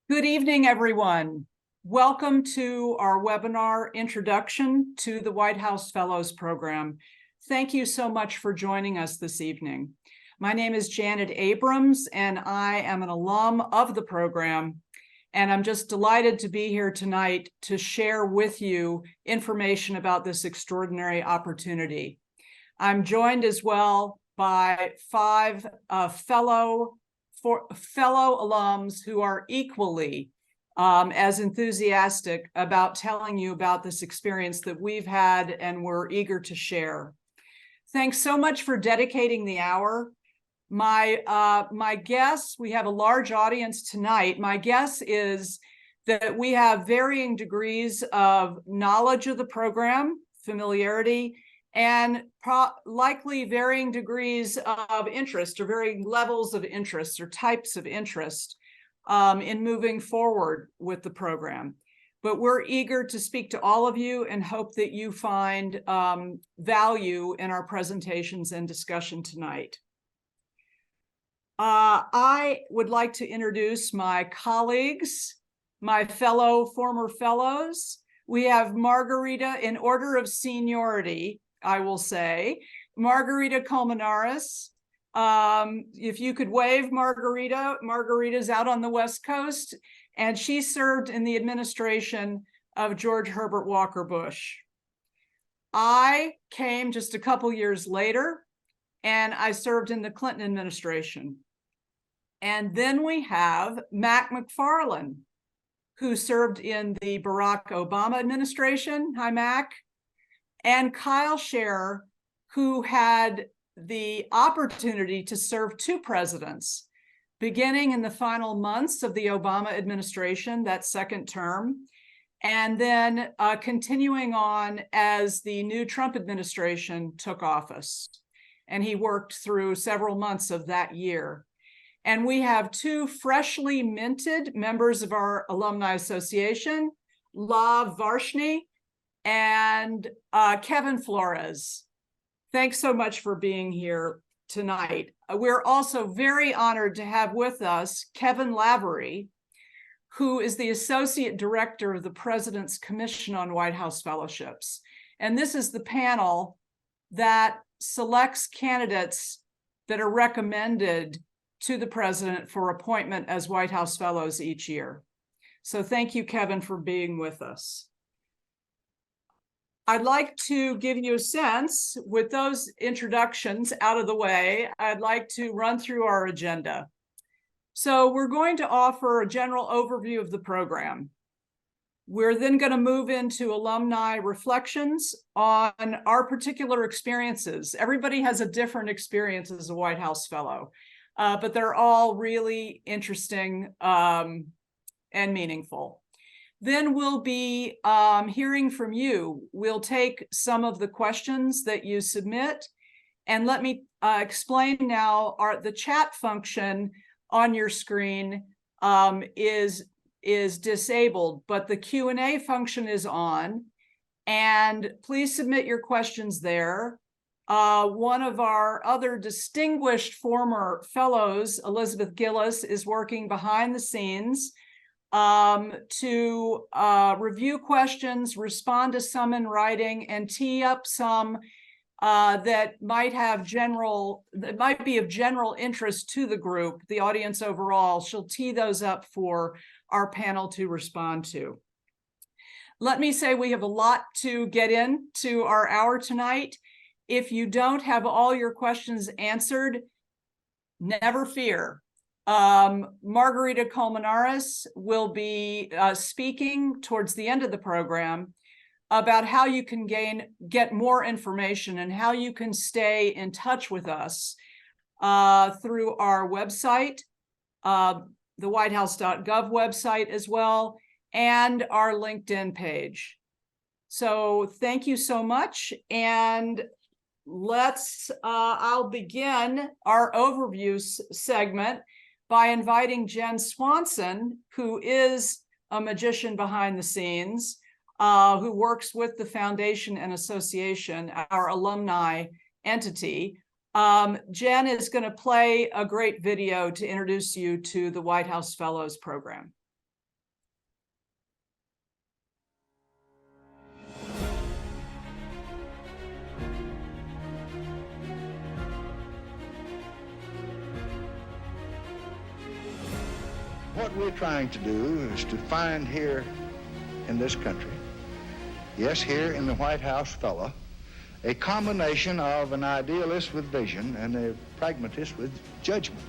Good evening, everyone. Welcome to our webinar, Introduction to the White House Fellows Program. Thank you so much for joining us this evening. My name is Janet Abrams, and I am an alum of the program, and I'm just delighted to be here tonight to share with you information about this extraordinary opportunity. I'm joined as well by five fellow alums who are equally as enthusiastic about telling you about this experience that we've had and we're eager to share. Thanks so much for dedicating the hour. My guess, we have a large audience tonight. My guess is that we have varying degrees of knowledge of the program, familiarity, and likely varying degrees of interest or varying levels of interest or types of interest in moving forward with the program. But we're eager to speak to all of you and hope that you find value in our presentations and discussion tonight. I would like to introduce my colleagues, my former fellows. We have Margarita, in order of seniority, I will say, Margarita Colmenares. If you could wave Margarita, Margarita's out on the West Coast, and she served in the administration of George Herbert Walker Bush. I came just a couple years later, and I served in the Clinton administration. And then we have Mac McFarland, who served in the Barack Obama administration. Hi, Mac. And Kyle Scherer, who had the opportunity to serve two presidents, beginning in the final months of the Obama administration, that second term, and then continuing on as the new Trump administration took office. And he worked through several months of that year. And we have two freshly minted members of our Alumni Association, La Varshni and Kevin Flores. Thanks so much for being here tonight. We're also very honored to have with us Kevin Lavery, who is the Associate Director of the President's Commission on White House Fellowships. And this is the panel that selects candidates that are recommended to the President for appointment as White House Fellows each year. So thank you, Kevin, for being with us. I'd like to give you a sense, with those introductions out of the way, I'd like to run through our agenda. So we're going to offer a general overview of the program. We're then going to move into alumni reflections on our particular experiences. Everybody has a different experience as a White House Fellow, but they're all really interesting and meaningful. Then we'll be hearing from you. We'll take some of the questions that you submit. And let me explain now, the chat function on your screen is disabled, but the Q&A function is on. And please submit your questions there. One of our other distinguished former fellows, Elizabeth Gillis, is working behind the scenes to review questions, respond to some in writing, and tee up some that might be of general interest to the group, the audience overall. She'll tee those up for our panel to respond to. Let me say we have a lot to get into our hour tonight. If you don't have all your questions answered, never fear. Margarita Colmenares will be speaking towards the end of the program about how you can get more information and how you can stay in touch with us through our website, the whitehouse.gov website as well, and our LinkedIn page. So thank you so much. And I'll begin our overview segment by inviting Jen Swanson, who is a magician behind the scenes, who works with the Foundation and Association, our alumni entity. Jen is going to play a great video to introduce you to the White House Fellows Program. What we're trying to do is to find here in this country, yes, here in the White House fellow, a combination of an idealist with vision and a pragmatist with judgment.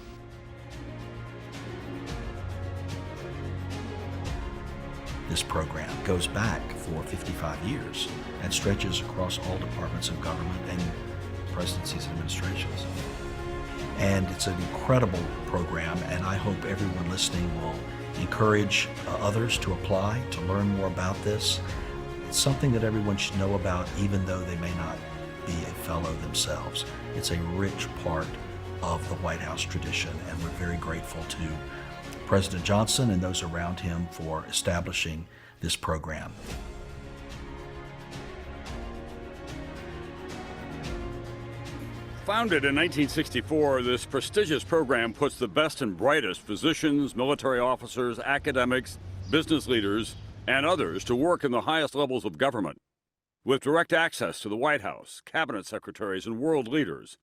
This program goes back for 55 years and stretches across all departments of government and presidencies and administrations. And it's an incredible program, and I hope everyone listening will encourage others to apply, to learn more about this. It's something that everyone should know about, even though they may not be a fellow themselves. It's a rich part of the White House tradition, and we're very grateful to President Johnson and those around him for establishing this program. Founded in 1964, this prestigious program puts the best and brightest physicians, military officers, academics, business leaders, and others to work in the highest levels of government. With direct access to the White House, cabinet secretaries, and world leaders.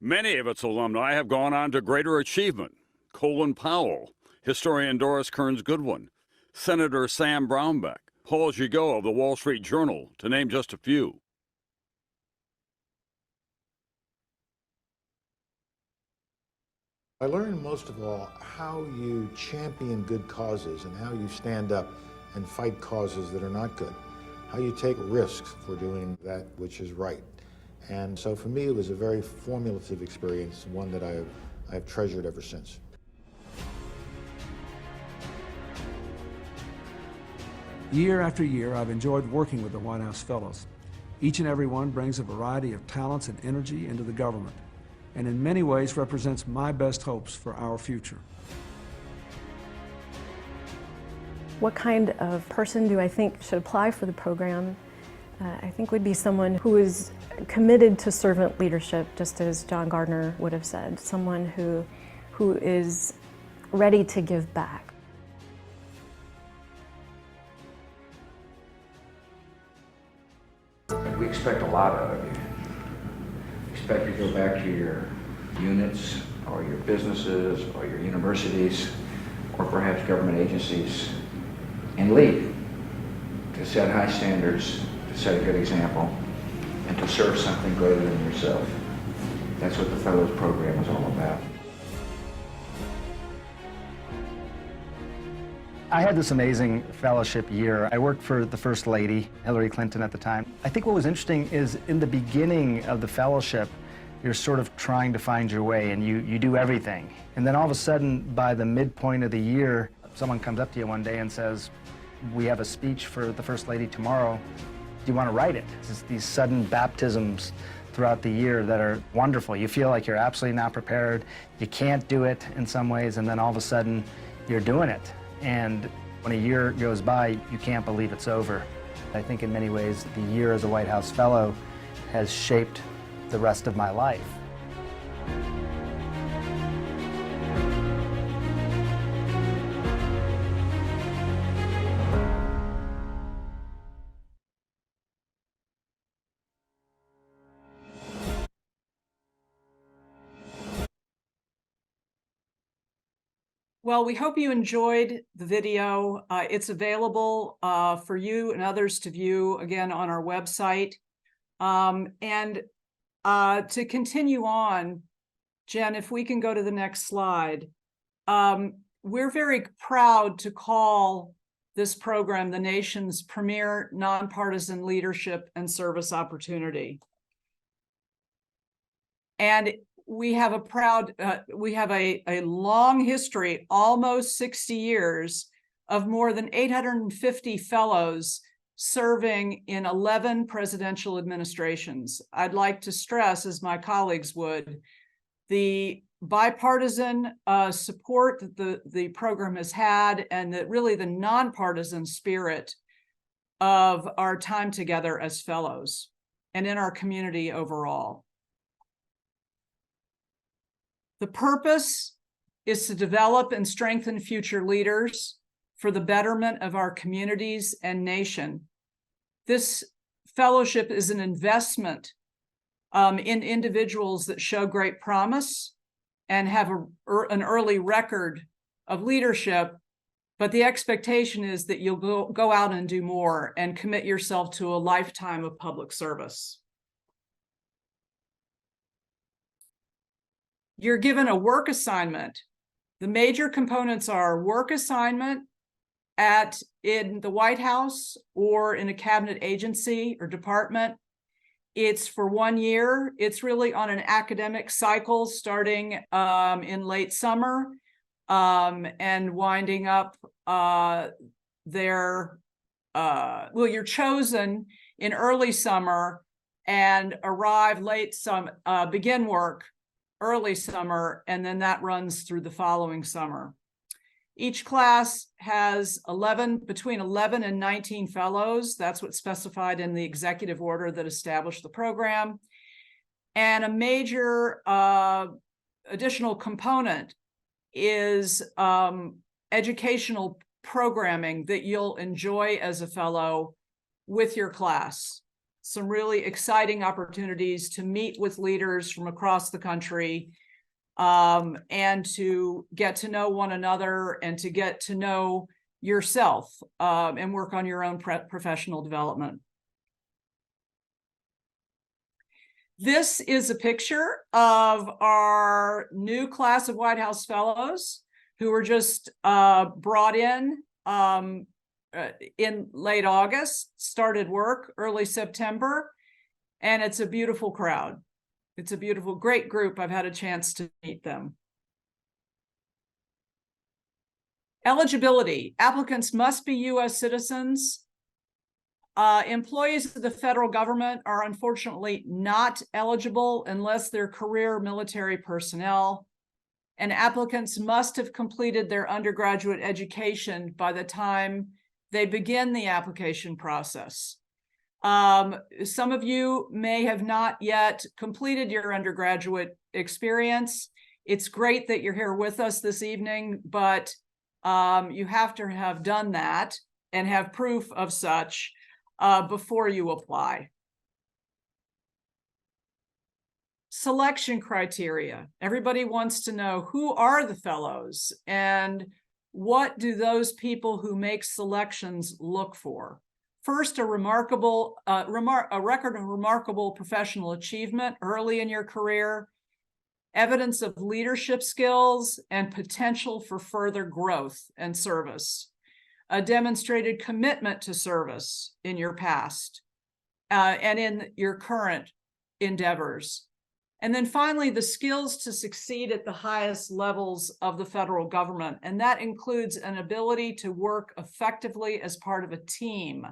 Many of its alumni have gone on to greater achievement. Colin Powell, historian Doris Kearns Goodwin, Senator Sam Brownback, Paul Gigot of the Wall Street Journal, to name just a few. I learned most of all how you champion good causes and how you stand up and fight causes that are not good, how you take risks for doing that which is right. And so for me, it was a very formative experience, one that I've treasured ever since. Year after year, I've enjoyed working with the White House Fellows. Each and every one brings a variety of talents and energy into the government, and in many ways represents my best hopes for our future. What kind of person do I think should apply for the program? I think would be someone who is committed to servant leadership, just as John Gardner would have said, someone who is ready to give back. We expect a lot out of you. We expect you to go back to your units or your businesses or your universities or perhaps government agencies and lead, to set high standards, to set a good example, and to serve something greater than yourself. That's what the Fellows Program is all about. I had this amazing fellowship year. I worked for the First Lady, Hillary Clinton at the time. I think what was interesting is in the beginning of the fellowship, you're sort of trying to find your way and you do everything. And then all of a sudden, by the midpoint of the year, someone comes up to you one day and says, "We have a speech for the First Lady tomorrow. Do you want to write it?" It's just these sudden baptisms throughout the year that are wonderful. You feel like you're absolutely not prepared. You can't do it in some ways, and then all of a sudden, you're doing it. And when a year goes by, you can't believe it's over. I think in many ways, the year as a White House Fellow has shaped the rest of my life. Well, we hope you enjoyed the video. It's available for you and others to view again on our website. And to continue on, Jen, if we can go to the next slide. We're very proud to call this program the nation's premier nonpartisan leadership and service opportunity. And we have a long history, almost 60 years, of more than 850 fellows serving in 11 presidential administrations. I'd like to stress, as my colleagues would, the bipartisan support that the program has had, and that really the nonpartisan spirit of our time together as fellows and in our community overall. The purpose is to develop and strengthen future leaders for the betterment of our communities and nation. This fellowship is an investment in individuals that show great promise and have an early record of leadership, but the expectation is that you'll go out and do more and commit yourself to a lifetime of public service. You're given a work assignment. The major components are work assignment in the White House or in a cabinet agency or department. It's for 1 year. It's really on an academic cycle starting in late summer and winding up you're chosen in early summer and arrive begin work early summer, and then that runs through the following summer. Each class has between 11 and 19 fellows. That's what's specified in the executive order that established the program. And a major additional component is educational programming that you'll enjoy as a fellow with your class. Some really exciting opportunities to meet with leaders from across the country and to get to know one another and to get to know yourself and work on your own professional development. This is a picture of our new class of White House Fellows who were just brought in late August, started work early September, and it's a beautiful crowd. It's a beautiful, great group. I've had a chance to meet them. Eligibility. Applicants must be U.S. citizens. Employees of the federal government are unfortunately not eligible unless they're career military personnel. And applicants must have completed their undergraduate education by the time they begin the application process. Some of you may have not yet completed your undergraduate experience. It's great that you're here with us this evening, but you have to have done that and have proof of such before you apply. Selection criteria. Everybody wants to know, who are the fellows and what do those people who make selections look for? First, a record of remarkable professional achievement early in your career, evidence of leadership skills and potential for further growth and service, a demonstrated commitment to service in your past and in your current endeavors. And then finally, the skills to succeed at the highest levels of the federal government. And that includes an ability to work effectively as part of a team,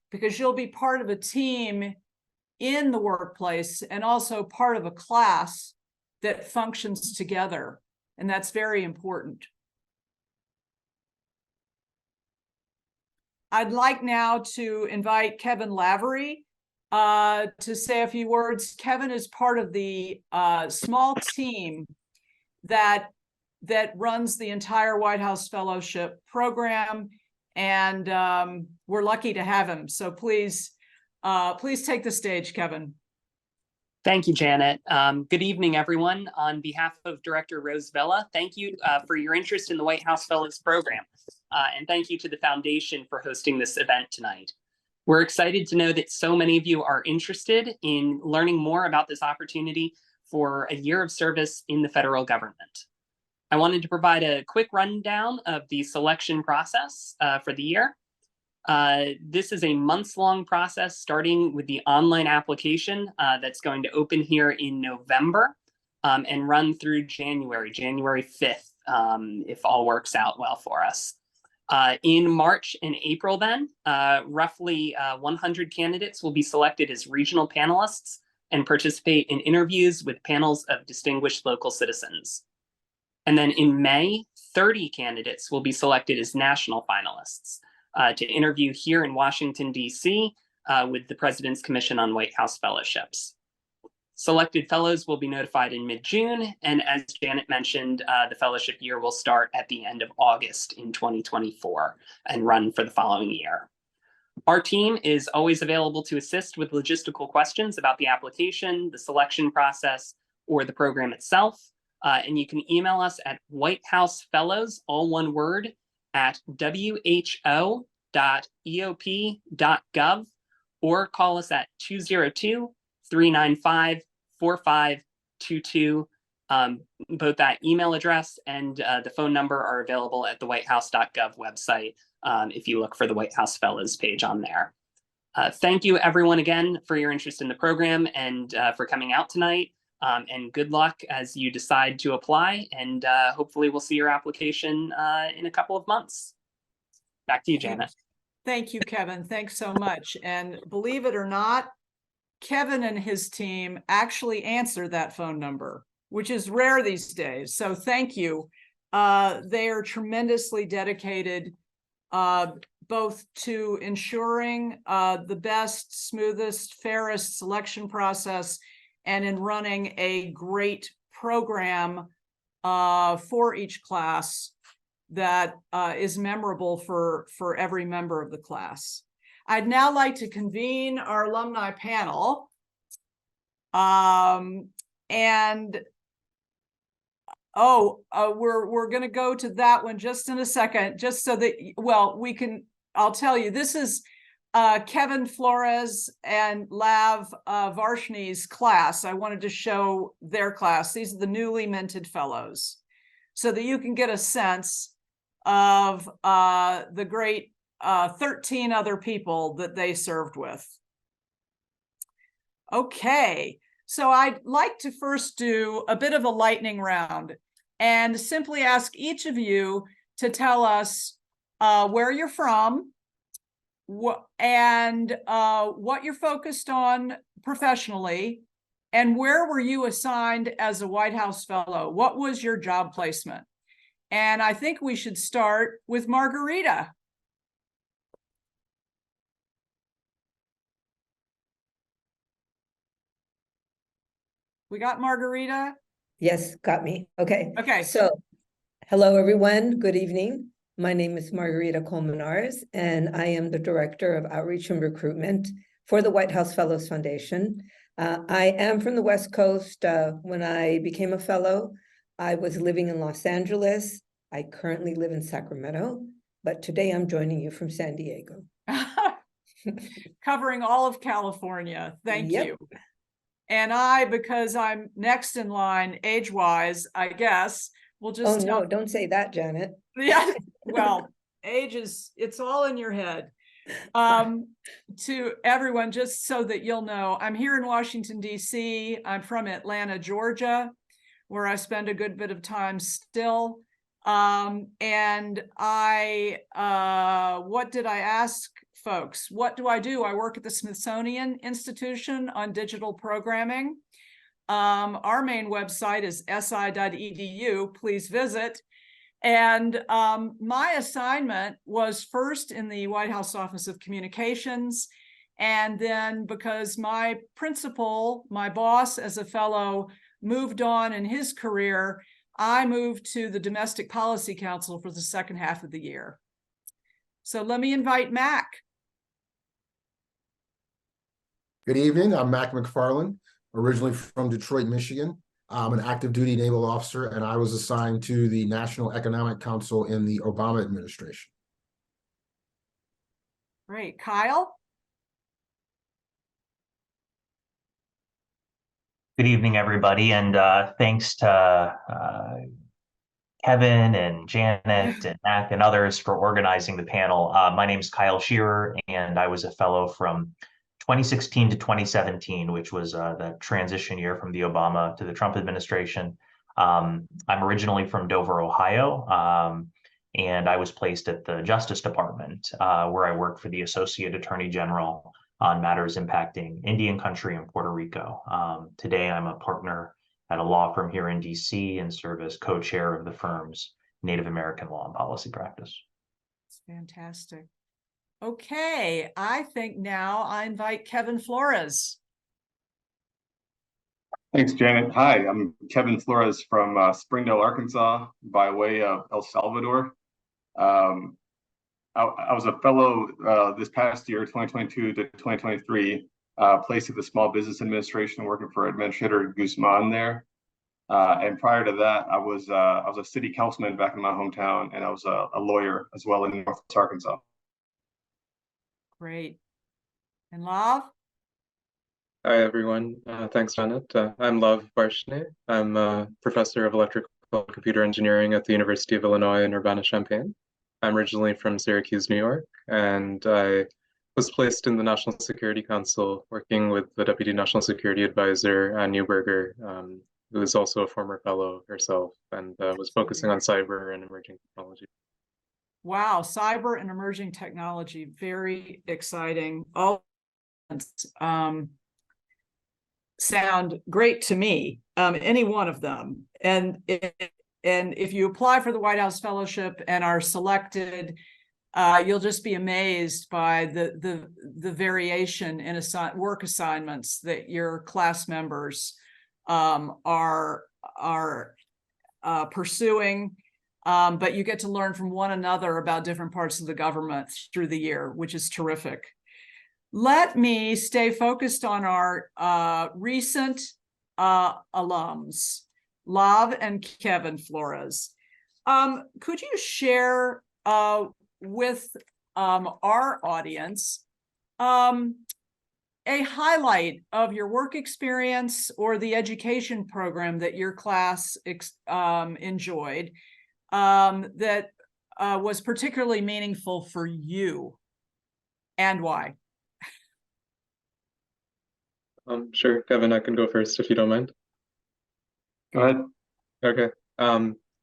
because you'll be part of a team in the workplace and also part of a class that functions together. And that's very important. I'd like now to invite Kevin Lavery to say a few words. Kevin is part of the small team that runs the entire White House Fellowship program, and we're lucky to have him. So please take the stage, Kevin. Thank you, Janet. Good evening, everyone. On behalf of Director Rose Vela, thank you for your interest in the White House Fellows program, and thank you to the Foundation for hosting this event tonight. We're excited to know that so many of you are interested in learning more about this opportunity for a year of service in the federal government. I wanted to provide a quick rundown of the selection process for the year. This is a months-long process starting with the online application that's going to open here in November and run through January 5th, if all works out well for us. In March and April then, roughly 100 candidates will be selected as regional panelists and participate in interviews with panels of distinguished local citizens. And then in May, 30 candidates will be selected as national finalists to interview here in Washington, D.C. With the President's Commission on White House Fellowships. Selected fellows will be notified in mid-June, and as Janet mentioned, the fellowship year will start at the end of August in 2024 and run for the following year. Our team is always available to assist with logistical questions about the application, the selection process, or the program itself. And you can email us at whitehousefellows, all one word, at who.eop.gov, or call us at 202-395-4522. Both that email address and the phone number are available at the whitehouse.gov website if you look for the White House Fellows page on there. Thank you, everyone, again, for your interest in the program and for coming out tonight. And good luck as you decide to apply. And hopefully we'll see your application in a couple of months. Back to you, Janet. Thank you, Kevin. Thanks so much. And believe it or not, Kevin and his team actually answer that phone number, which is rare these days. So thank you. They are tremendously dedicated both to ensuring the best, smoothest, fairest selection process and in running a great program for each class that is memorable for every member of the class. I'd now like to convene our alumni panel. We're going to go to that one just in a second, just so that, well, I'll tell you, this is Kevin Flores and Lav Varshni's class. I wanted to show their class. These are the newly minted fellows, so that you can get a sense of the great 13 other people that they served with. Okay, so I'd like to first do a bit of a lightning round and simply ask each of you to tell us where you're from and what you're focused on professionally, and where were you assigned as a White House Fellow? What was your job placement? And I think we should start with Margarita. We got Margarita? Yes, got me. Okay. Okay. So, hello, everyone. Good evening. My name is Margarita Colmenares, and I am the Director of Outreach and Recruitment for the White House Fellows Foundation. I am from the West Coast. When I became a fellow, I was living in Los Angeles. I currently live in Sacramento, but today I'm joining you from San Diego. Covering all of California. Thank Yep. you. And I, because I'm next in line age-wise, I guess, we'll just no, don't say that, Janet. Yeah, well, age is, it's all in your head. To everyone, just so that you'll know, I'm here in Washington, D.C. I'm from Atlanta, Georgia, where I spend a good bit of time still. And what did I ask folks? What do? I work at the Smithsonian Institution on digital programming. Our main website is si.edu. Please visit. And my assignment was first in the White House Office of Communications. And then because my principal, my boss as a fellow, moved on in his career, I moved to the Domestic Policy Council for the second half of the year. So let me invite Mac. Good evening. I'm Mac McFarland, originally from Detroit, Michigan. I'm an active duty naval officer, and I was assigned to the National Economic Council in the Obama administration. Great. Kyle? Good evening, everybody, and thanks to Kevin and Janet and Mac and others for organizing the panel. My name is Kyle Shearer, and I was a fellow from 2016 to 2017, which was the transition year from the Obama to the Trump administration. I'm originally from Dover, Ohio, and I was placed at the Justice Department, where I work for the Associate Attorney General on matters impacting Indian country and Puerto Rico. Today, I'm a partner at a law firm here in DC and serve as co-chair of the firm's Native American law and policy practice. It's fantastic. Okay, I think now I invite Kevin Flores. Thanks, Janet. Hi, I'm Kevin Flores from Springdale, Arkansas, by way of El Salvador. I was a fellow this past year, 2022 to 2023, placed at the Small Business Administration, working for Administrator Guzman there. And prior to that, I was a city councilman back in my hometown, and I was a lawyer as well in Northwest Arkansas. Great. And Lav? Hi, everyone. Thanks, Janet. I'm Lav Varshne. I'm a professor of electrical and computer engineering at the University of Illinois in Urbana-Champaign. I'm originally from Syracuse, New York, and I was placed in the National Security Council working with the Deputy National Security Advisor, Ann Neuberger, who is also a former fellow herself, and was focusing on cyber and emerging technology. Wow, cyber and emerging technology, very exciting. All sound great to me, any one of them. And if you apply for the White House Fellowship and are selected, you'll just be amazed by the variation in work assignments that your class members are pursuing. But you get to learn from one another about different parts of the government through the year, which is terrific. Let me stay focused on our recent alums, Lav and Kevin Flores. Could you share with our audience a highlight of your work experience or the education program that your class enjoyed that was particularly meaningful for you, and why? Sure, Kevin, I can go first if you don't mind. Go ahead. Okay.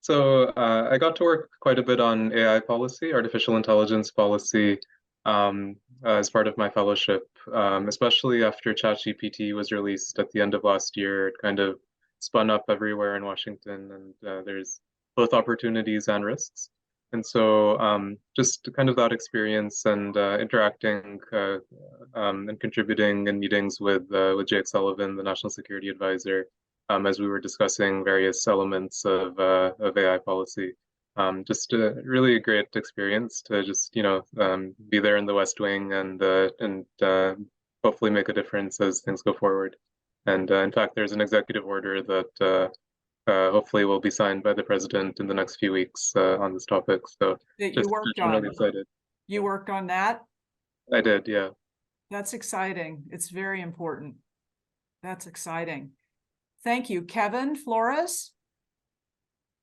So I got to work quite a bit on AI policy, artificial intelligence policy, as part of my fellowship, especially after ChatGPT was released at the end of last year. It kind of spun up everywhere in Washington, and there's both opportunities and risks. And so just kind of that experience and interacting and contributing in meetings with Jake Sullivan, the National Security Advisor, as we were discussing various elements of AI policy. Just really a great experience to just, be there in the West Wing and hopefully make a difference as things go forward. And in fact, there's an executive order that hopefully will be signed by the president in the next few weeks on this topic. So That you worked on. really excited. You worked on that? I did, yeah. That's exciting. It's very important. That's exciting. Thank you. Kevin Flores?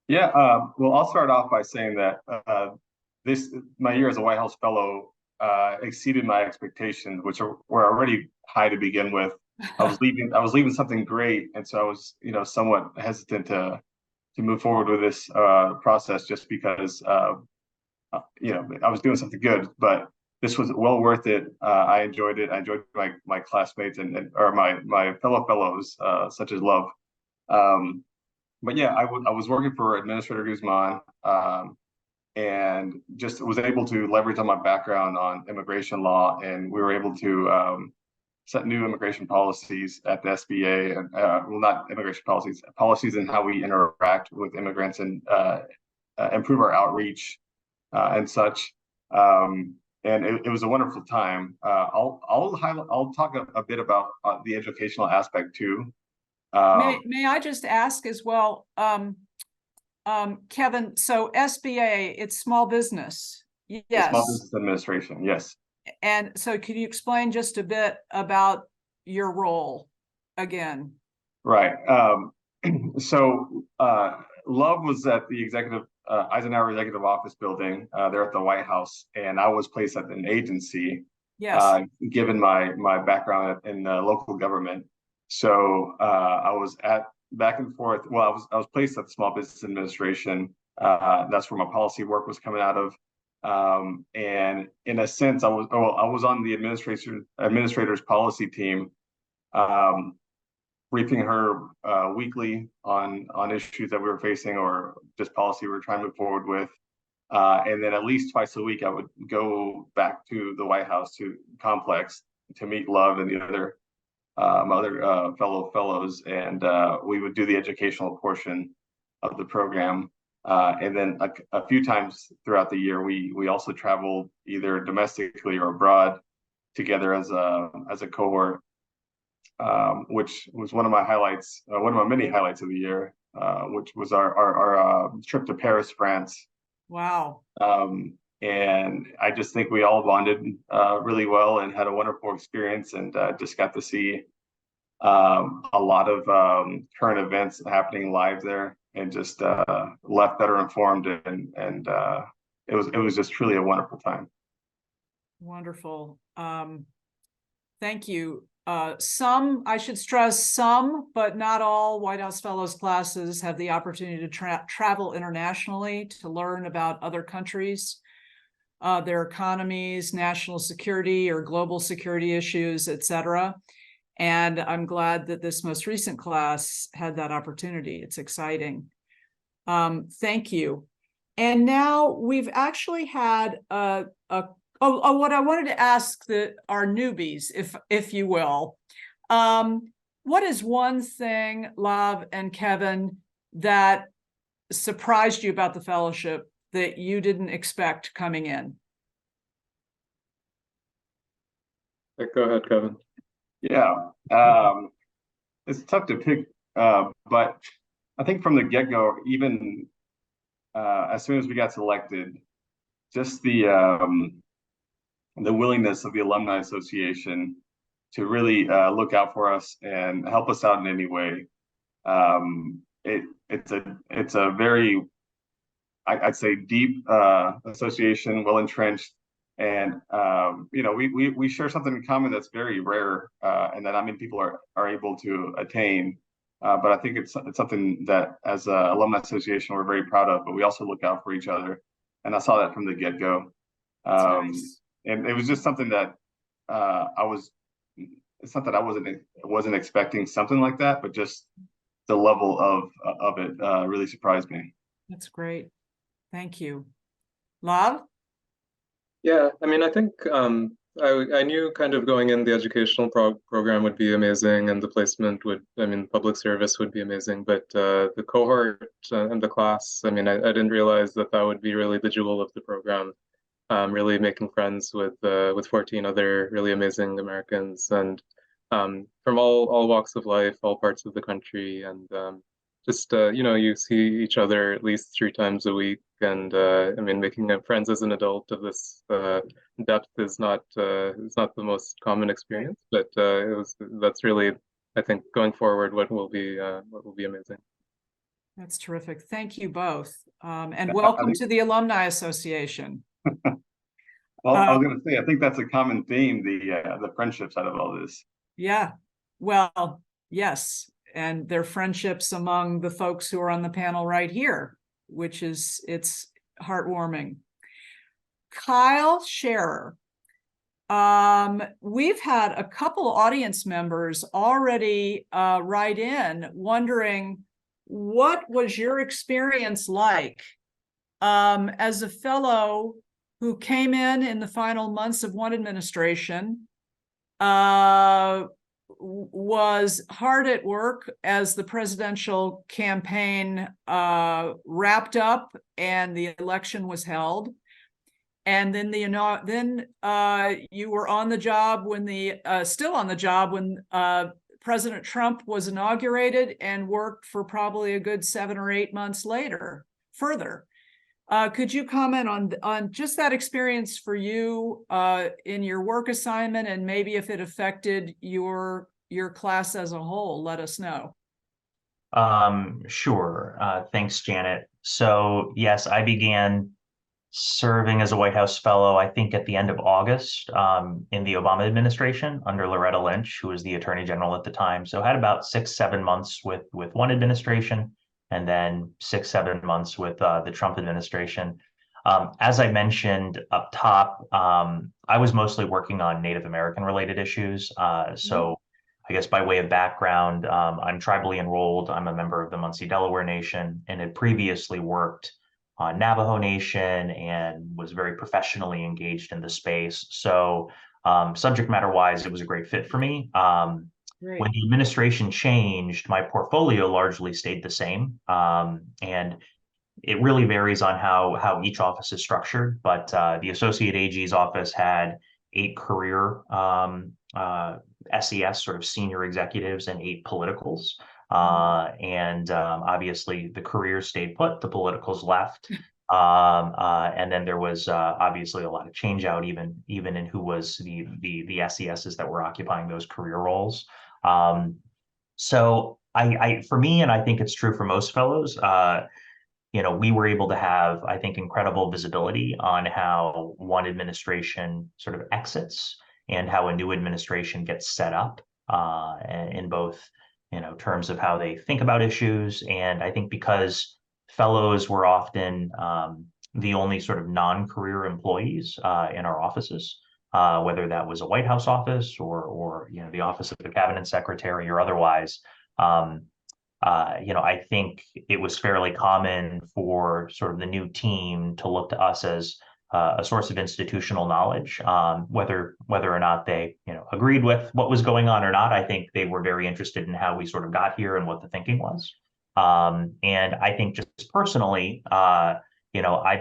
Yeah, well, I'll start off by saying that my year as a White House Fellow exceeded my expectations, which were already high to begin with. I was leaving something great, and so I was, somewhat hesitant to move forward with this process just because, I was doing something good. But this was well worth it. I enjoyed it. I enjoyed my classmates or my fellow fellows, such as Love. But yeah, I was working for Administrator Guzman, and just was able to leverage on my background on immigration law, and we were able to set new immigration policies at the SBA, and well, not immigration policies in how we interact with immigrants and improve our outreach and such. And it was a wonderful time. I'll talk a bit about the educational aspect too. May I just ask as well, Kevin, so SBA, it's small business. Yes. Small Business Administration, yes. And so can you explain just a bit about your role again? Right. So Love was at the Eisenhower Executive Office building there at the White House, and I was placed at an agency. Yes. Given my background in local government. So I was back and forth. Well, I was placed at the Small Business Administration. That's where my policy work was coming out of. And in a sense, I was on the administrator's policy team, briefing her weekly on issues that we were facing or just policy we were trying to move forward with. And then at least twice a week, I would go back to the White House complex to meet Love and the other fellow fellows, and we would do the educational portion of the program. And then a few times throughout the year, we also traveled either domestically or abroad together as a cohort, which was one of my highlights, one of my many highlights of the year. which was our trip to Paris, France. Wow. And I just think we all bonded really well and had a wonderful experience, and just got to see a lot of current events happening live there, and just left better informed, and it was just truly a wonderful time. Wonderful. Thank you. I should stress some, but not all White House Fellows classes have the opportunity to travel internationally to learn about other countries, their economies, national security or global security issues, etc. And I'm glad that this most recent class had that opportunity. It's exciting. Thank you. And now we've actually had what I wanted to ask our newbies, if you will, what is one thing, Lav and Kevin, that surprised you about the fellowship that you didn't expect coming in? Go ahead, Kevin. Yeah, it's tough to pick, but I think from the get-go, even as soon as we got selected, just the willingness of the Alumni Association to really look out for us and help us out in any way. It's a very, I'd say, deep association, well entrenched, and we share something in common that's very rare, and that not many people are able to attain. But I think it's something that, as an alumni association, we're very proud of. But we also look out for each other, and I saw that from the get-go. Nice. And it was just something that it's not that I wasn't expecting something like that, but just the level of it really surprised me. That's great. Thank you. Lav? Yeah, I mean, I think I knew kind of going in the educational program would be amazing, and the placement public service would be amazing, but the cohort and the class, I mean, I didn't realize that would be really the jewel of the program. Really making friends with 14 other really amazing Americans, and from all walks of life, all parts of the country, and you see each other at least 3 times a week, and I mean, making friends as an adult of this depth is not the most common experience, but that's really, I think, going forward, what will be amazing. That's terrific. Thank you both, and welcome to the Alumni Association. Well, I was going to say, I think that's a common theme, the friendships out of all this. Yeah, well, yes, and their friendships among the folks who are on the panel right here, it's heartwarming. Kyle Scherer, we've had a couple audience members already write in wondering, what was your experience like as a fellow who came in the final months of one administration, was hard at work as the presidential campaign wrapped up and the election was held, and then you were on the job when still on the job when President Trump was inaugurated, and worked for probably a good 7 or 8 months later further. Could you comment on just that experience for you in your work assignment, and maybe if it affected your class as a whole? Let us know. Sure. Thanks, Janet. So yes, I began serving as a White House fellow, I think, at the end of August in the Obama administration under Loretta Lynch, who was the Attorney General at the time. So I had about 6-7 months with one administration, and then 6-7 months with the Trump administration. As I mentioned up top, I was mostly working on Native American related issues. So I guess by way of background, I'm tribally enrolled. I'm a member of the Muncie Delaware Nation, and had previously worked on Navajo Nation and was very professionally engaged in the space. So subject matter wise, it was a great fit for me. When the administration changed, my portfolio largely stayed the same. And it really varies on how each office is structured, but the Associate AG's office had 8 career SES, sort of senior executives, and 8 politicals. Obviously the careers stayed put, the politicals left. And then there was obviously a lot of change out even in who was the SESs that were occupying those career roles. So for me, and I think it's true for most fellows, we were able to have, I think, incredible visibility on how one administration sort of exits and how a new administration gets set up in both, terms of how they think about issues. And I think because fellows were often the only sort of non-career employees in our offices, whether that was a White House office or the office of the cabinet secretary or otherwise. I think it was fairly common for sort of the new team to look to us as a source of institutional knowledge, whether or not they agreed with what was going on or not. I think they were very interested in how we sort of got here and what the thinking was. And I think just personally, I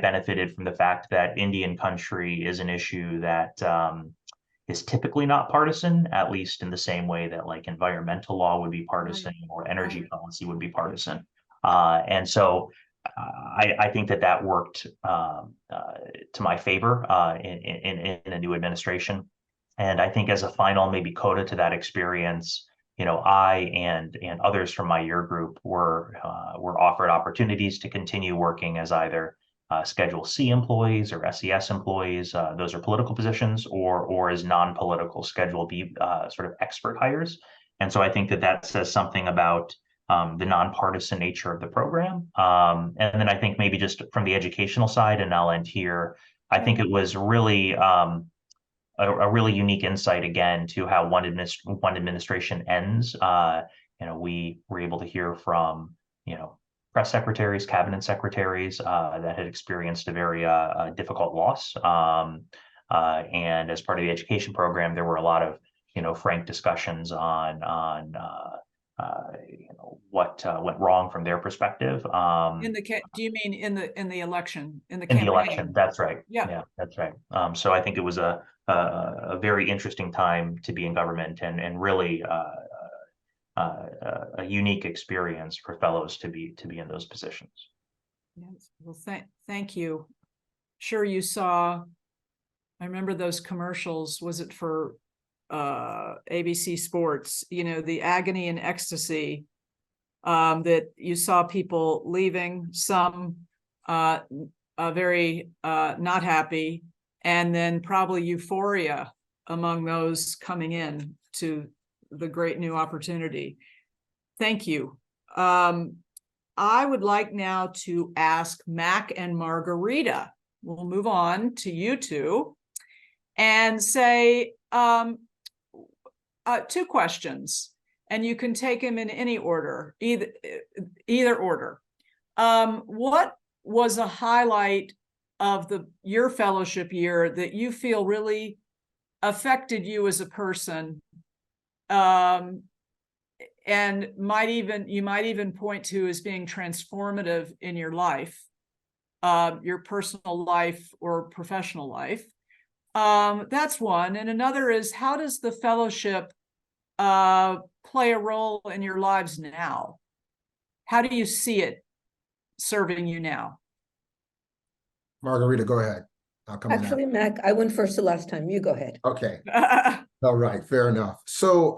benefited from the fact that Indian country is an issue that is typically not partisan, at least in the same way that like environmental law would be partisan or energy policy would be partisan. And so I think that worked to my favor in a new administration. And I think as a final maybe coda to that experience, I and others from my year group were offered opportunities to continue working as either Schedule C employees or SES employees, those are political positions, or as non-political Schedule B sort of expert hires. And so I think that says something about the nonpartisan nature of the program. And then I think maybe just from the educational side, and I'll end here, I think it was really a really unique insight again to how one administration ends. We were able to hear from, press secretaries, cabinet secretaries that had experienced a very difficult loss. And as part of the education program, there were a lot of, frank discussions on what went wrong from their perspective. Do you mean in the election, in the campaign? The election, that's right. Yeah, that's right. So I think it was a very interesting time to be in government and really a unique experience for fellows to be in those positions. Yes. Well, thank you. Sure, you saw. I remember those commercials. Was it for ABC Sports? The agony and ecstasy that you saw people leaving. Some very not happy, and then probably euphoria among those coming in to the great new opportunity. Thank you. I would like now to ask Mac and Margarita. We'll move on to you two and say two questions, and you can take them in any order, either order. What was a highlight of your fellowship year that you feel really affected you as a person? And you might even point to as being transformative in your life, your personal life or professional life. That's one. And another is, how does the fellowship play a role in your lives now? How do you see it serving you now? Margarita, go ahead. I'll come Actually, Mac, I went first the last time. You go ahead. Okay. All right. Fair enough. So,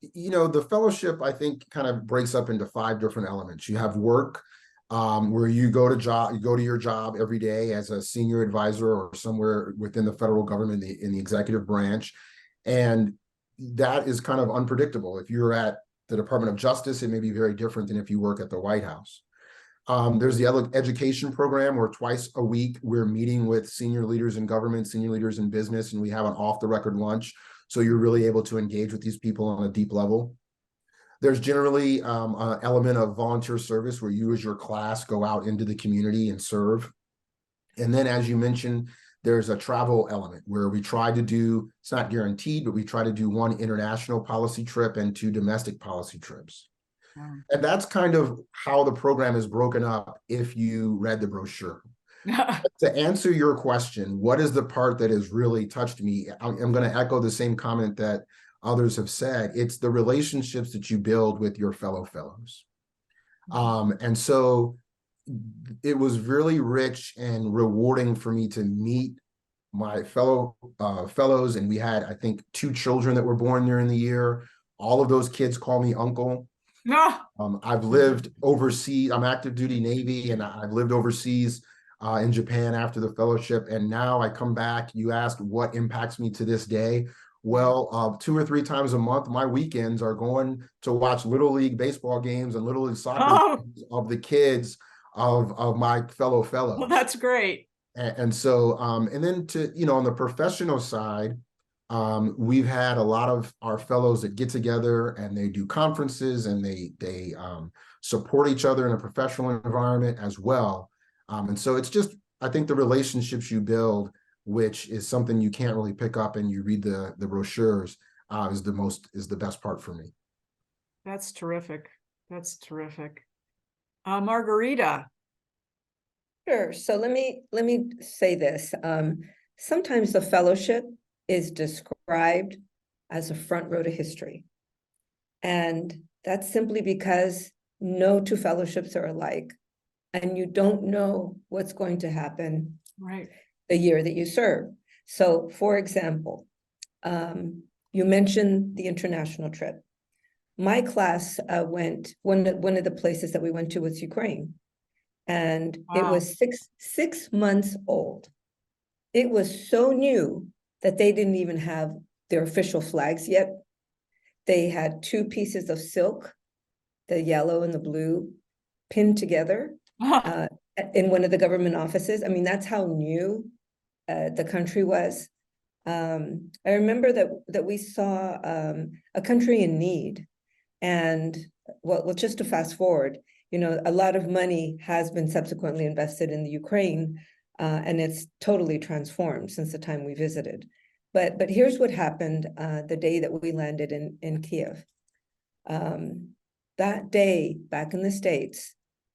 the fellowship, I think, kind of breaks up into 5 different elements. You have work, where you go to your job every day as a senior advisor or somewhere within the federal government in the executive branch. And that is kind of unpredictable. If you're at the Department of Justice, it may be very different than if you work at the White House. There's the education program where twice a week we're meeting with senior leaders in government, senior leaders in business, and we have an off-the-record lunch. So you're really able to engage with these people on a deep level. There's generally an element of volunteer service where you as your class go out into the community and serve. And then, as you mentioned, there's a travel element where we try to do, it's not guaranteed, but we try to do 1 international policy trip and 2 domestic policy trips. And that's kind of how the program is broken up if you read the brochure. To answer your question, what is the part that has really touched me? I'm going to echo the same comment that others have said, it's the relationships that you build with your fellow fellows. And so it was really rich and rewarding for me to meet my fellow fellows. And we had, I think, 2 children that were born during the year. All of those kids call me uncle. I've lived overseas. I'm active duty Navy, and I've lived overseas in Japan after the fellowship. And now I come back. You asked what impacts me to this day. Well, 2 or 3 times a month, my weekends are going to watch Little League baseball games and Little League soccer games of the kids of my fellow fellows. Well, that's great. And so, and then to, on the professional side, we've had a lot of our fellows that get together and they do conferences and they support each other in a professional environment as well. And so it's just, I think the relationships you build, which is something you can't really pick up and you read the brochures, is the best part for me. That's terrific. That's terrific. Margarita. Sure. So let me say this. Sometimes the fellowship is described as a front row to history. And that's simply because no 2 fellowships are alike. And you don't know what's going to happen the year that you serve. So, for example, you mentioned the international trip. My class went, one of the places that we went to was Ukraine. And it was six months old. It was so new that they didn't even have their official flags yet. They had 2 pieces of silk, the yellow and the blue, pinned together in one of the government offices. I mean, that's how new the country was. I remember that we saw a country in need. And well, just to fast forward, a lot of money has been subsequently invested in the Ukraine, and it's totally transformed since the time we visited. But here's what happened the day that we landed in Kiev. That day, back in the States,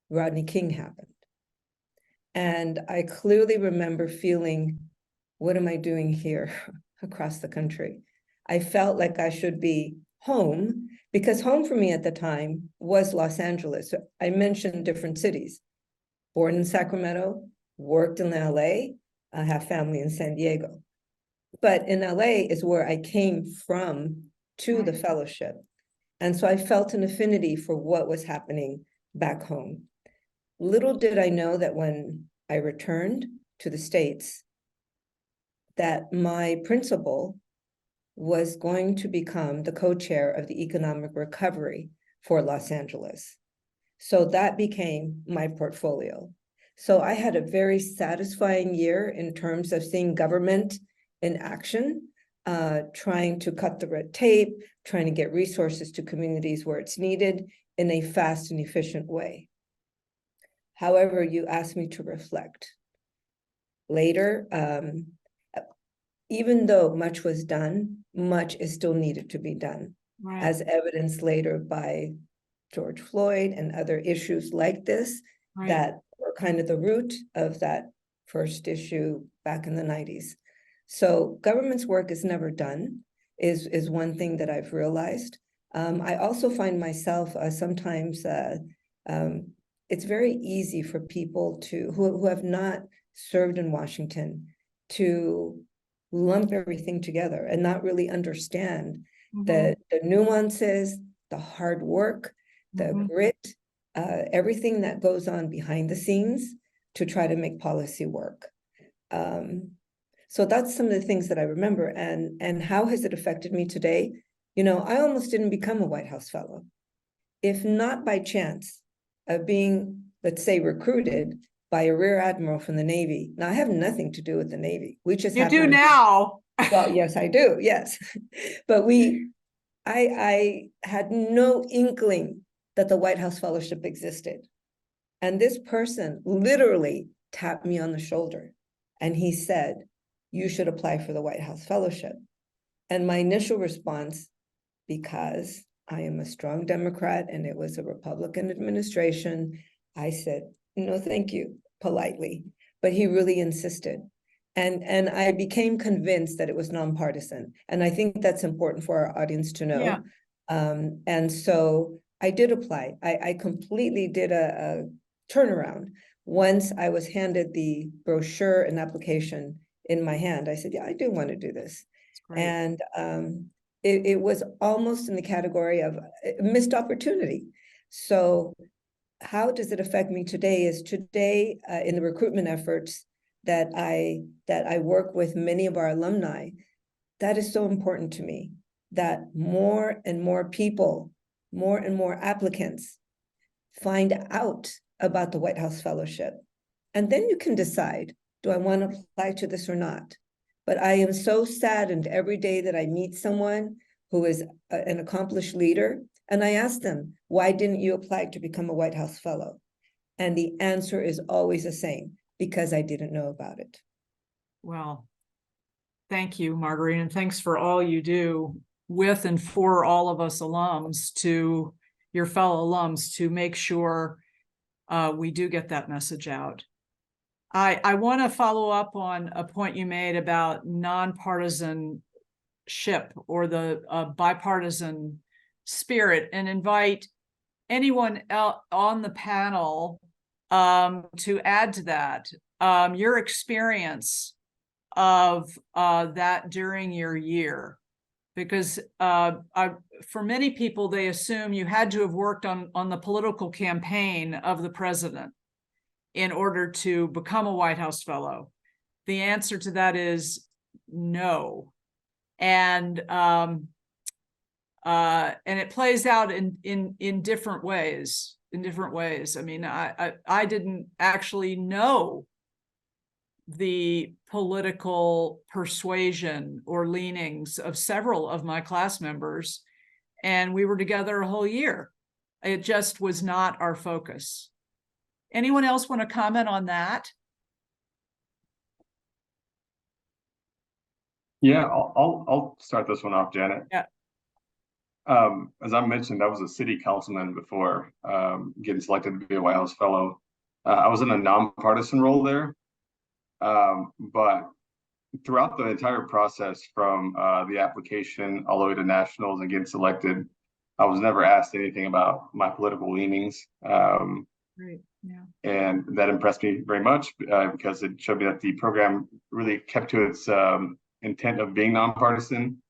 Rodney King happened. And I clearly remember feeling, what am I doing here across the country? I felt like I should be home, because home for me at the time was Los Angeles. So I mentioned different cities. Born in Sacramento, worked in LA, I have family in San Diego. But in LA is where I came from to the fellowship. And so I felt an affinity for what was happening back home. Little did I know that when I returned to the States, that my principal was going to become the co-chair of the economic recovery for Los Angeles. So that became my portfolio. So I had a very satisfying year in terms of seeing government in action, trying to cut the red tape, trying to get resources to communities where it's needed in a fast and efficient way. However, you asked me to reflect. Later, even though much was done, much is still needed to be done, as evidenced later by George Floyd and other issues like this that were kind of the root of that first issue back in the 90s. So government's work is never done, is one thing that I've realized. I also find myself sometimes, it's very easy for people who have not served in Washington to lump everything together and not really understand the nuances, the hard work, the grit, everything that goes on behind the scenes to try to make policy work. So that's some of the things that I remember. And how has it affected me today? I almost didn't become a White House Fellow. If not by chance of being, let's say, recruited by a Rear Admiral from the Navy. Now, I have nothing to do with the Navy. We just You do now. Well, yes, I do. Yes. But I had no inkling that the White House Fellowship existed. And this person literally tapped me on the shoulder and he said, you should apply for the White House Fellowship. And my initial response, because I am a strong Democrat and it was a Republican administration, I said, no, thank you, politely. But he really insisted. And I became convinced that it was nonpartisan. And I think that's important for our audience to know. Yeah. And so I did apply. I completely did a turnaround. Once I was handed the brochure and application in my hand, I said, yeah, I do want to do this. And it was almost in the category of a missed opportunity. So how does it affect me today is today in the recruitment efforts that I work with many of our alumni, that is so important to me, that more and more people, more and more applicants find out about the White House Fellowship. And then you can decide, do I want to apply to this or not? But I am so saddened every day that I meet someone who is an accomplished leader, and I ask them, why didn't you apply to become a White House Fellow? And the answer is always the same, because I didn't know about it. Well, thank you, Marguerite, and thanks for all you do with and for all of us alums, to your fellow alums, to make sure we do get that message out. I want to follow up on a point you made about nonpartisanship or the bipartisan spirit, and invite anyone else on the panel to add to that. Your experience of that during your year, because for many people, they assume you had to have worked on the political campaign of the president in order to become a White House Fellow. The answer to that is no. And it plays out in different ways. I mean, I didn't actually know the political persuasion or leanings of several of my class members, and we were together a whole year. It just was not our focus. Anyone else want to comment on that? Yeah, I'll start this one off, Janet. Yeah. As I mentioned, I was a city councilman before getting selected to be a White House Fellow. I was in a nonpartisan role there, but throughout the entire process, from the application all the way to nationals and getting selected, I was never asked anything about my political leanings. Right. Yeah. And that impressed me very much because it showed me that the program really kept to its intent of being nonpartisan.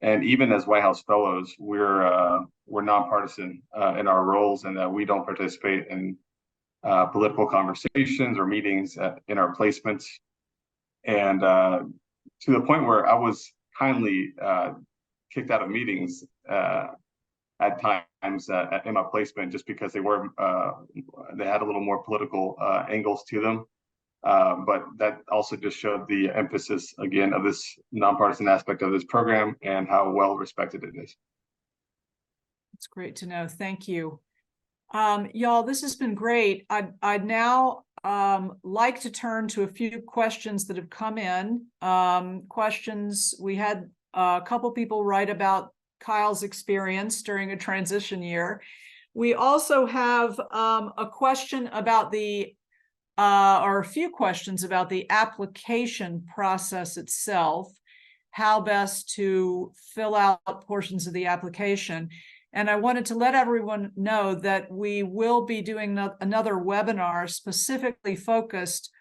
And even as White House Fellows, we're nonpartisan in our roles, and that we don't participate in political conversations or meetings in our placements. And to the point where I was kindly kicked out of meetings at times in my placement, just because they had a little more political angles to them. But that also just showed the emphasis again of this nonpartisan aspect of this program and how well respected it is. It's great to know. Thank you. Y'all, this has been great. I'd now like to turn to a few questions that have come in. Questions, we had a couple people write about Kyle's experience during a transition year. We also have a question about or a few questions about the application process itself, how best to fill out portions of the application. And I wanted to let everyone know that we will be doing another webinar specifically focused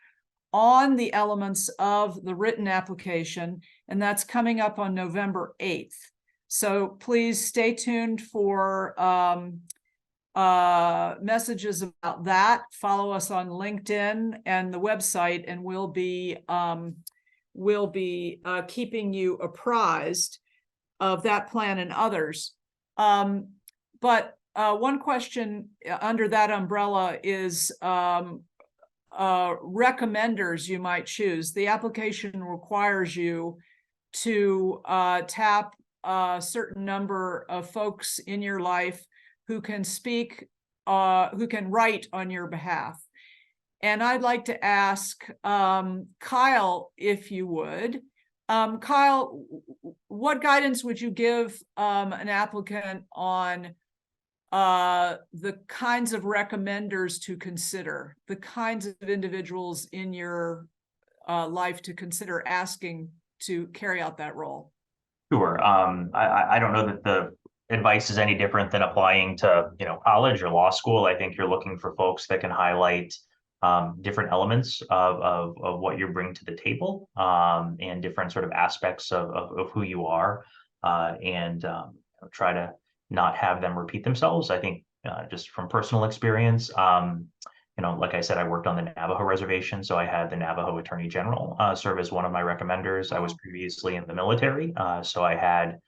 on the elements of the written application, and that's coming up on November 8th. So please stay tuned for messages about that. Follow us on LinkedIn and the website, and we'll be keeping you apprised of that plan and others. But one question under that umbrella is recommenders you might choose. The application requires you to tap a certain number of folks in your life who can speak, who can write on your behalf. And I'd like to ask Kyle, if you would. Kyle, what guidance would you give an applicant on the kinds of recommenders to consider, the kinds of individuals in your life to consider asking to carry out that role? Sure. I don't know that the advice is any different than applying to, college or law school. I think you're looking for folks that can highlight different elements of what you bring to the table, and different sort of aspects of who you are, and try to not have them repeat themselves. I think just from personal experience, like I said, I worked on the Navajo reservation, so I had the Navajo Attorney General serve as one of my recommenders. I was previously in the military, so I had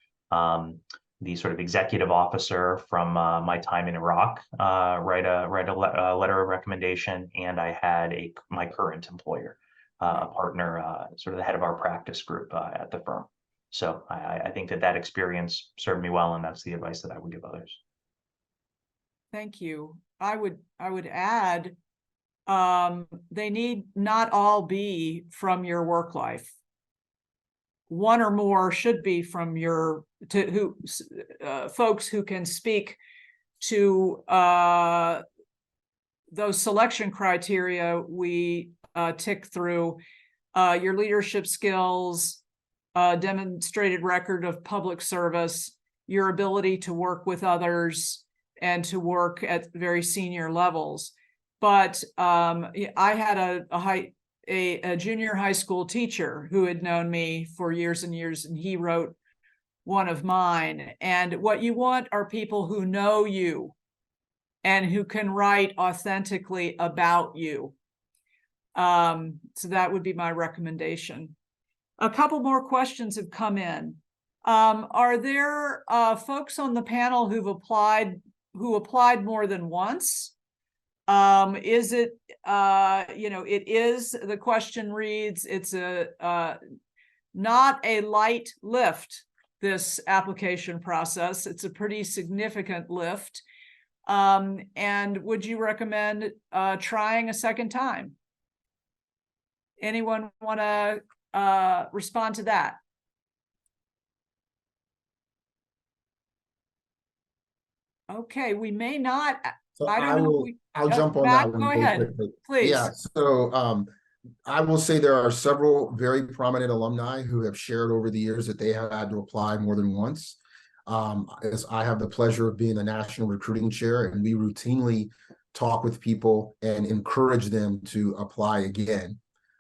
the sort of executive officer from my time in Iraq write a letter of recommendation, and I had my current employer, a partner, sort of the head of our practice group at the firm. So I think that experience served me well, and that's the advice that I would give others. Thank you. I would add, they need not all be from your work life. One or more should be from folks who can speak to those selection criteria we tick through, your leadership skills, demonstrated record of public service, your ability to work with others, and to work at very senior levels. But I had a junior high school teacher who had known me for years and years, and he wrote one of mine. And what you want are people who know you and who can write authentically about you. So that would be my recommendation. A couple more questions have come in. Are there folks on the panel who applied more than once? Is it, it is, the question reads, it's not a light lift, this application process. It's a pretty significant lift. And would you recommend trying a second time? Anyone want to respond to that? Okay, we may not. So I don't know. I'll jump on Matt, that one. go very ahead, quickly. please. Yeah. So I will say there are several very prominent alumni who have shared over the years that they have had to apply more than once. As I have the pleasure of being the national recruiting chair, and we routinely talk with people and encourage them to apply again.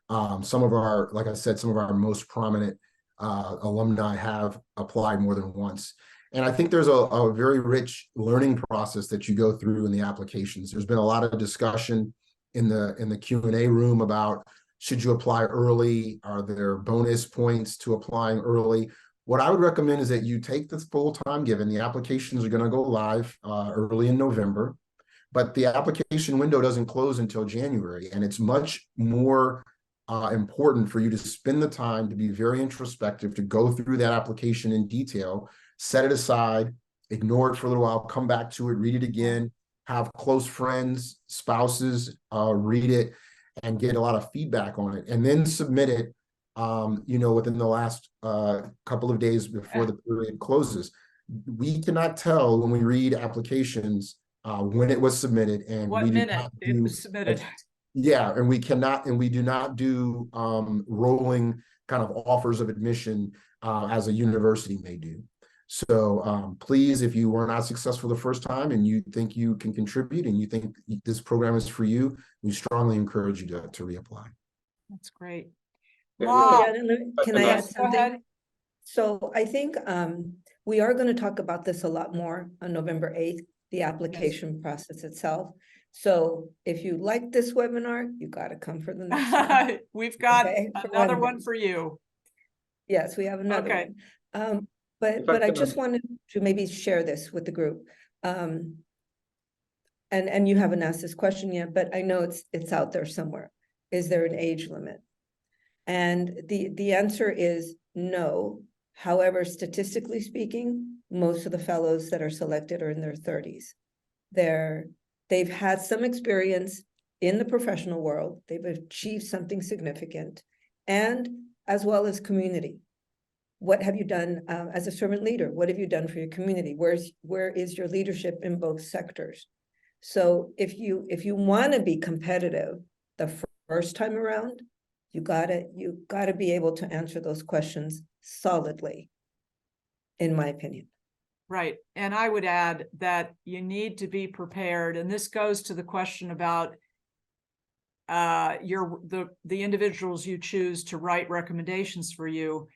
Some of our, like I said, some of our most prominent alumni have applied more than once. And I think there's a very rich learning process that you go through in the applications. There's been a lot of discussion in the Q&A room about, should you apply early? Are there bonus points to applying early? What I would recommend is that you take this full time given. The applications are going to go live early in November, but the application window doesn't close until January. And it's much more important for you to spend the time to be very introspective, to go through that application in detail, set it aside, ignore it for a little while, come back to it, read it again, have close friends, spouses read it and get a lot of feedback on it, and then submit it, within the last couple of days before the period closes. We cannot tell when we read applications when it was submitted, and what minute it was submitted. Yeah, and we do not do rolling kind of offers of admission as a university may do. So please, if you were not successful the first time and you think you can contribute and you think this program is for you, we strongly encourage you to reapply. That's great. Can I add something? Go ahead. So I think we are going to talk about this a lot more on November 8th, the application process itself. So if you like this webinar, you got to come for the next one. We've got another one for you. Yes, we have another one. But I just wanted to maybe share this with the group. And you haven't asked this question yet, but I know it's out there somewhere. Is there an age limit? And the answer is no. However, statistically speaking, most of the fellows that are selected are in their 30s. They've had some experience in the professional world. They've achieved something significant, and as well as community. What have you done as a servant leader? What have you done for your community? Where is your leadership in both sectors? So if you want to be competitive the first time around, You gotta be able to answer those questions solidly, in my opinion. Right. And I would add that you need to be prepared. And this goes to the question about the individuals you choose to write recommendations for you.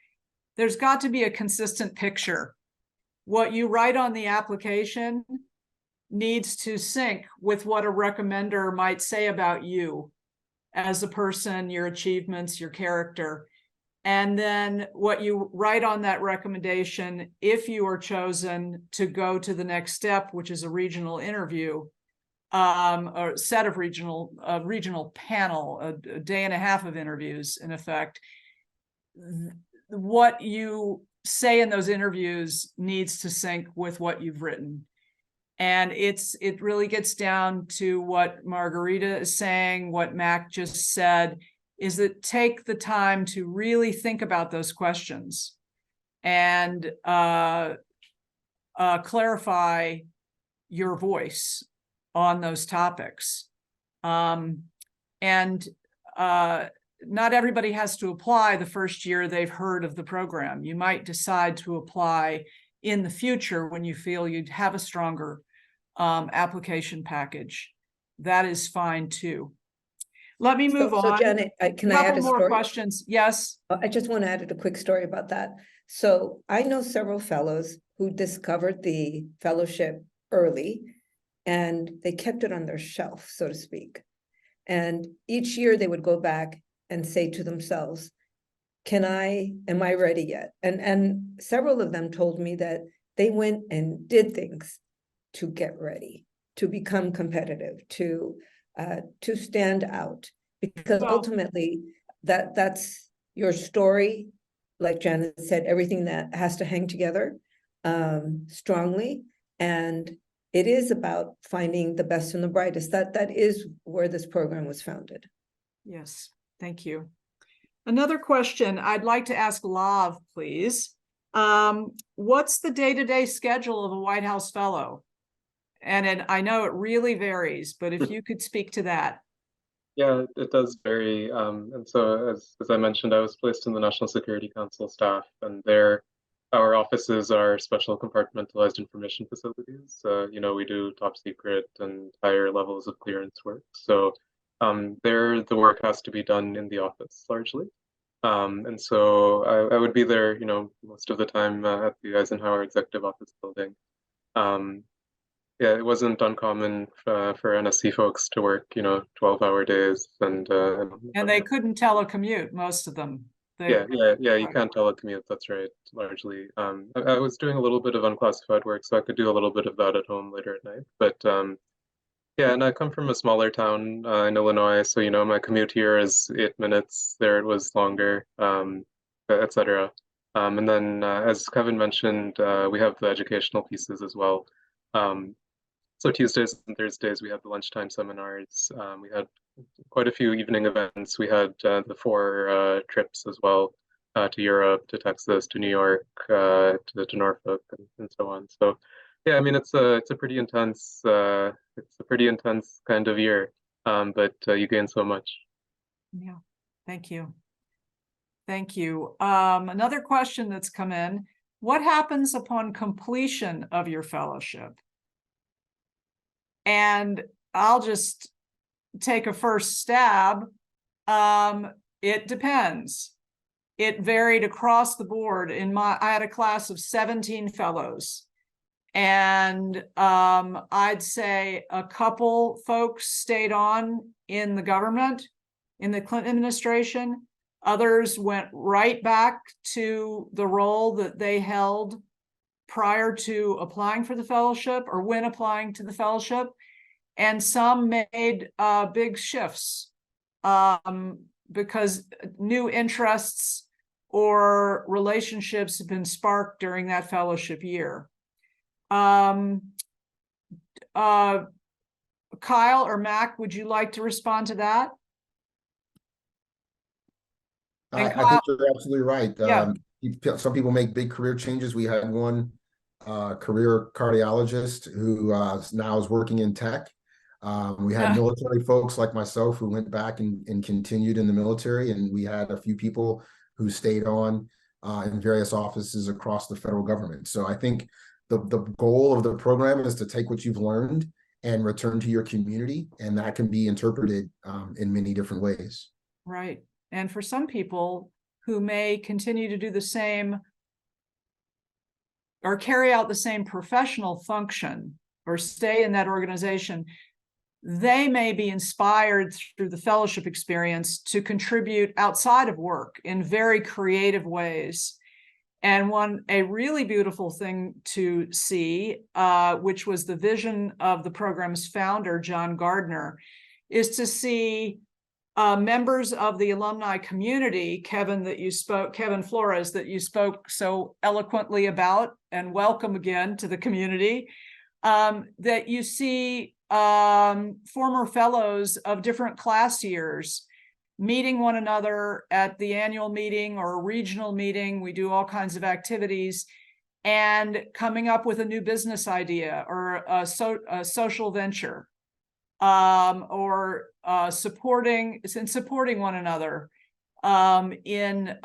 There's got to be a consistent picture. What you write on the application needs to sync with what a recommender might say about you as a person, your achievements, your character. And then what you write on that recommendation, if you are chosen to go to the next step, which is a regional interview, or set of regional panel, a day and a half of interviews, in effect, what you say in those interviews needs to sync with what you've written. And it really gets down to what Margarita is saying, what Mac just said, is that take the time to really think about those questions and clarify your voice on those topics. Not everybody has to apply the first year they've heard of the program. You might decide to apply in the future when you feel you'd have a stronger application package. That is fine too. Let me move on. So Janet, can I add a more story? Questions? Yes. I just want to add a quick story about that. So I know several fellows who discovered the fellowship early and they kept it on their shelf, so to speak. And each year they would go back and say to themselves, am I ready yet? And several of them told me that they went and did things to get ready, to become competitive, to stand out, because ultimately that's your story. Like Janet said, everything that has to hang together strongly. And it is about finding the best and the brightest. That is where this program was founded. Yes, thank you. Another question I'd like to ask Lav, please. What's the day-to-day schedule of a White House Fellow? And I know it really varies, but if you could speak to that. Yeah, it does vary. And so as I mentioned, I was placed in the National Security Council staff, and our offices are special compartmentalized information facilities. We do top secret and higher levels of clearance work. So there, the work has to be done in the office largely. And so I would be there, most of the time at the Eisenhower Executive Office building. Yeah, it wasn't uncommon for NSC folks to work, 12-hour days, and they couldn't telecommute, most of them. Yeah, you can't telecommute, that's right, largely. I was doing a little bit of unclassified work, so I could do a little bit of that at home later at night. But yeah, and I come from a smaller town in Illinois, so my commute here is 8 minutes. There it was longer, etc. And then, as Kevin mentioned, we have the educational pieces as well. So Tuesdays and Thursdays, we had the lunchtime seminars. We had quite a few evening events. We had the 4 trips as well to Europe, to Texas, to New York, to Norfolk, and so on. So yeah, I mean, it's a pretty intense kind of year, but you gain so much. Yeah, thank you. Thank you. Another question that's come in: what happens upon completion of your fellowship? And I'll just take a first stab. It depends. It varied across the board. I had a class of 17 fellows, and I'd say a couple folks stayed on in the government, in the Clinton administration. Others went right back to the role that they held prior to applying for the fellowship or when applying to the fellowship. And some made big shifts because new interests or relationships have been sparked during that fellowship year. Kyle or Mac, would you like to respond to that? I think you're absolutely right. Yeah. Some people make big career changes. We had one career cardiologist who now is working in tech. We had military folks like myself who went back and continued in the military, and we had a few people who stayed on in various offices across the federal government. So I think the goal of the program is to take what you've learned and return to your community, and that can be interpreted in many different ways. Right. And for some people who may continue to do the same or carry out the same professional function or stay in that organization, they may be inspired through the fellowship experience to contribute outside of work in very creative ways. And a really beautiful thing to see, which was the vision of the program's founder, John Gardner, is to see members of the alumni community, Kevin Flores, that you spoke so eloquently about, and welcome again to the community, that you see former fellows of different class years meeting one another at the annual meeting or a regional meeting. We do all kinds of activities and coming up with a new business idea or a social venture, or supporting one another in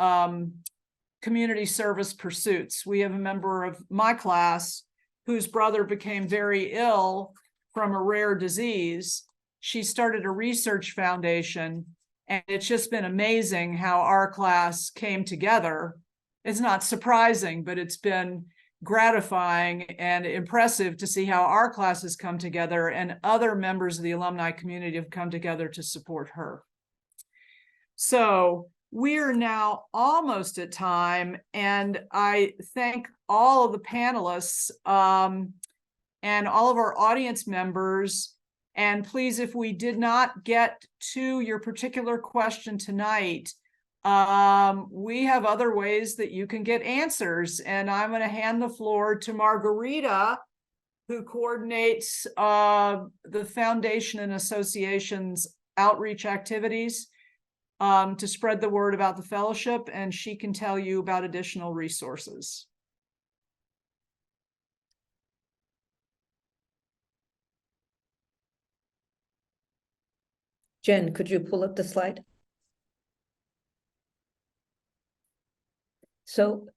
community service pursuits. We have a member of my class whose brother became very ill from a rare disease. She started a research foundation, and it's just been amazing how our class came together. It's not surprising, but it's been gratifying and impressive to see how our classes come together, and other members of the alumni community have come together to support her. So we're now almost at time, and I thank all of the panelists and all of our audience members. And please, if we did not get to your particular question tonight, we have other ways that you can get answers. And I'm going to hand the floor to Margarita, who coordinates the foundation and association's outreach activities to spread the word about the fellowship, and she can tell you about additional resources. Jen, could you pull up the slide? So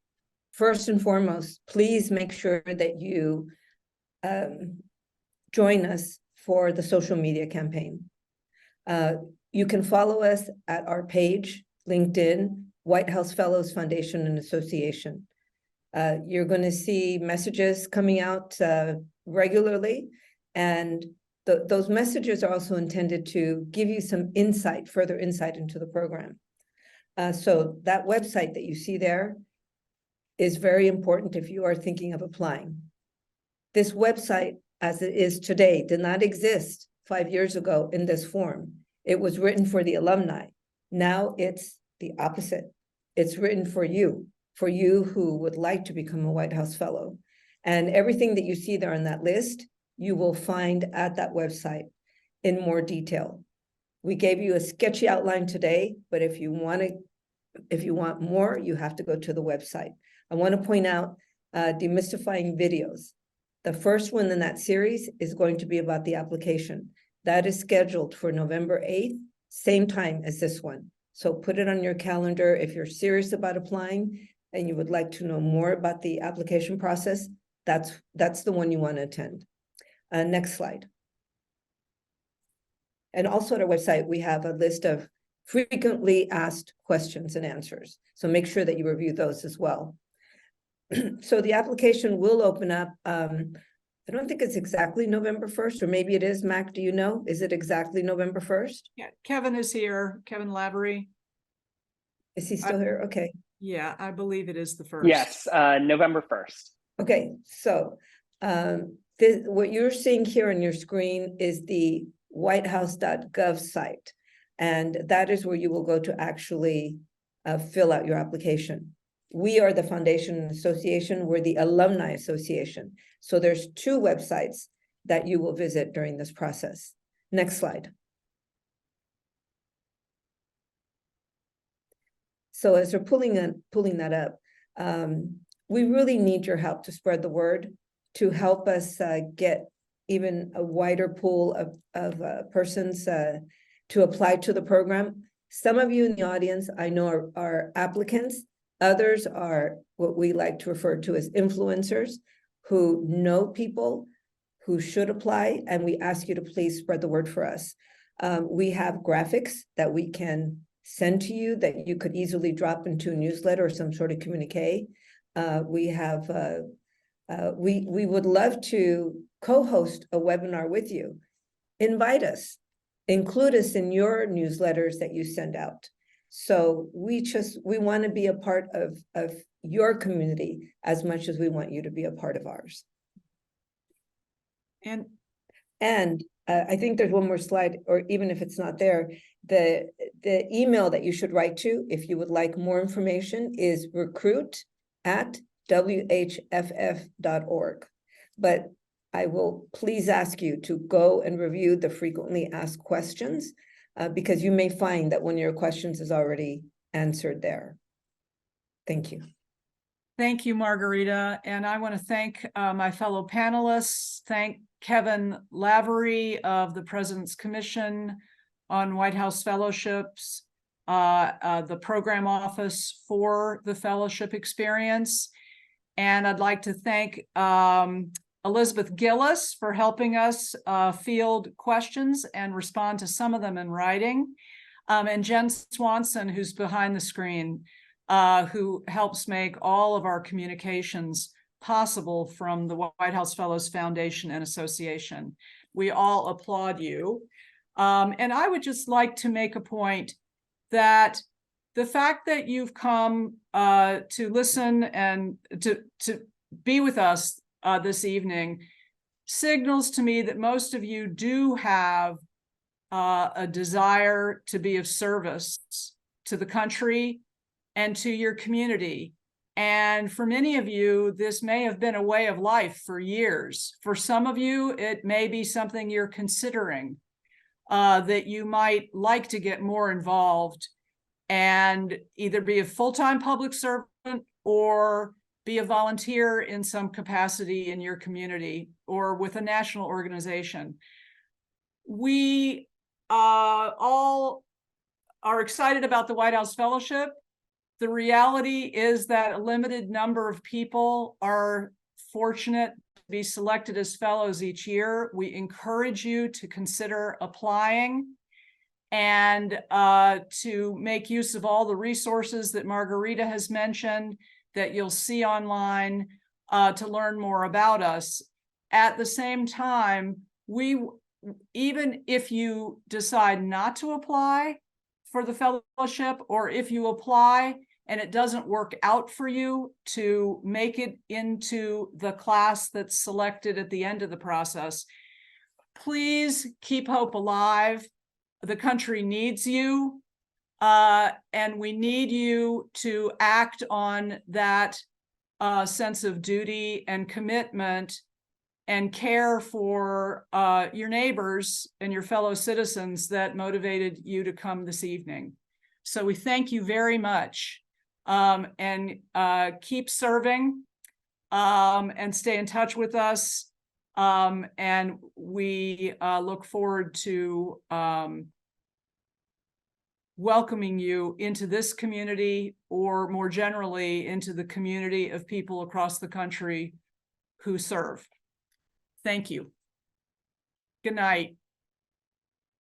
first and foremost, please make sure that you join us for the social media campaign. You can follow us at our page, LinkedIn, White House Fellows Foundation and Association. You're going to see messages coming out regularly, and those messages are also intended to give you some insight, further insight into the program. So that website that you see there is very important if you are thinking of applying. This website, as it is today, did not exist 5 years ago in this form. It was written for the alumni. Now it's the opposite. It's written for you who would like to become a White House Fellow. And everything that you see there on that list, you will find at that website in more detail. We gave you a sketchy outline today, but if you want more, you have to go to the website. I want to point out demystifying videos. The first one in that series is going to be about the application. That is scheduled for November 8th, same time as this one. So put it on your calendar if you're serious about applying and you would like to know more about the application process. That's the one you want to attend. Next slide. And also at our website, we have a list of frequently asked questions and answers. So make sure that you review those as well. So the application will open up, I don't think it's exactly November 1st, or maybe it is. Mac, do you know? Is it exactly November 1st? Yeah, Kevin is here, Kevin Lavery. Is he still here? Okay. Yeah, I believe it is the 1st. Yes, November 1st. Okay, so what you're seeing here on your screen is the whitehouse.gov site, and that is where you will go to actually fill out your application. We are the foundation and association. We're the alumni association. So there's 2 websites that you will visit during this process. Next slide. So as we're pulling that up, we really need your help to spread the word, to help us get even a wider pool of persons to apply to the program. Some of you in the audience I know are applicants. Others are what we like to refer to as influencers who know people who should apply, and we ask you to please spread the word for us. We have graphics that we can send to you that you could easily drop into a newsletter or some sort of communique. We would love to co-host a webinar with you. Invite us, include us in your newsletters that you send out. So we want to be a part of your community as much as we want you to be a part of ours. And I think there's one more slide, or even if it's not there, the email that you should write to if you would like more information is recruit@whff.org. But I will please ask you to go and review the frequently asked questions because you may find that one of your questions is already answered there. Thank you. Thank you, Margarita. And I want to thank my fellow panelists, thank Kevin Lavery of the President's Commission on White House Fellowships, the program office for the fellowship experience. And I'd like to thank Elizabeth Gillis for helping us field questions and respond to some of them in writing. And Jen Swanson, who's behind the screen, who helps make all of our communications possible from the White House Fellows Foundation and Association. We all applaud you. And I would just like to make a point that the fact that you've come to listen and to be with us this evening signals to me that most of you do have a desire to be of service to the country and to your community. And for many of you, this may have been a way of life for years. For some of you, it may be something you're considering, that you might like to get more involved and either be a full-time public servant or be a volunteer in some capacity in your community or with a national organization. We all are excited about the White House Fellowship. The reality is that a limited number of people are fortunate to be selected as fellows each year. We encourage you to consider applying and to make use of all the resources that Margarita has mentioned that you'll see online to learn more about us. At the same time, even if you decide not to apply for the fellowship, or if you apply and it doesn't work out for you to make it into the class that's selected at the end of the process, please keep hope alive. The country needs you, and we need you to act on that sense of duty and commitment and care for your neighbors and your fellow citizens that motivated you to come this evening. So we thank you very much, and keep serving and stay in touch with us. And we look forward to welcoming you into this community, or more generally into the community of people across the country who serve. Thank you. Good night.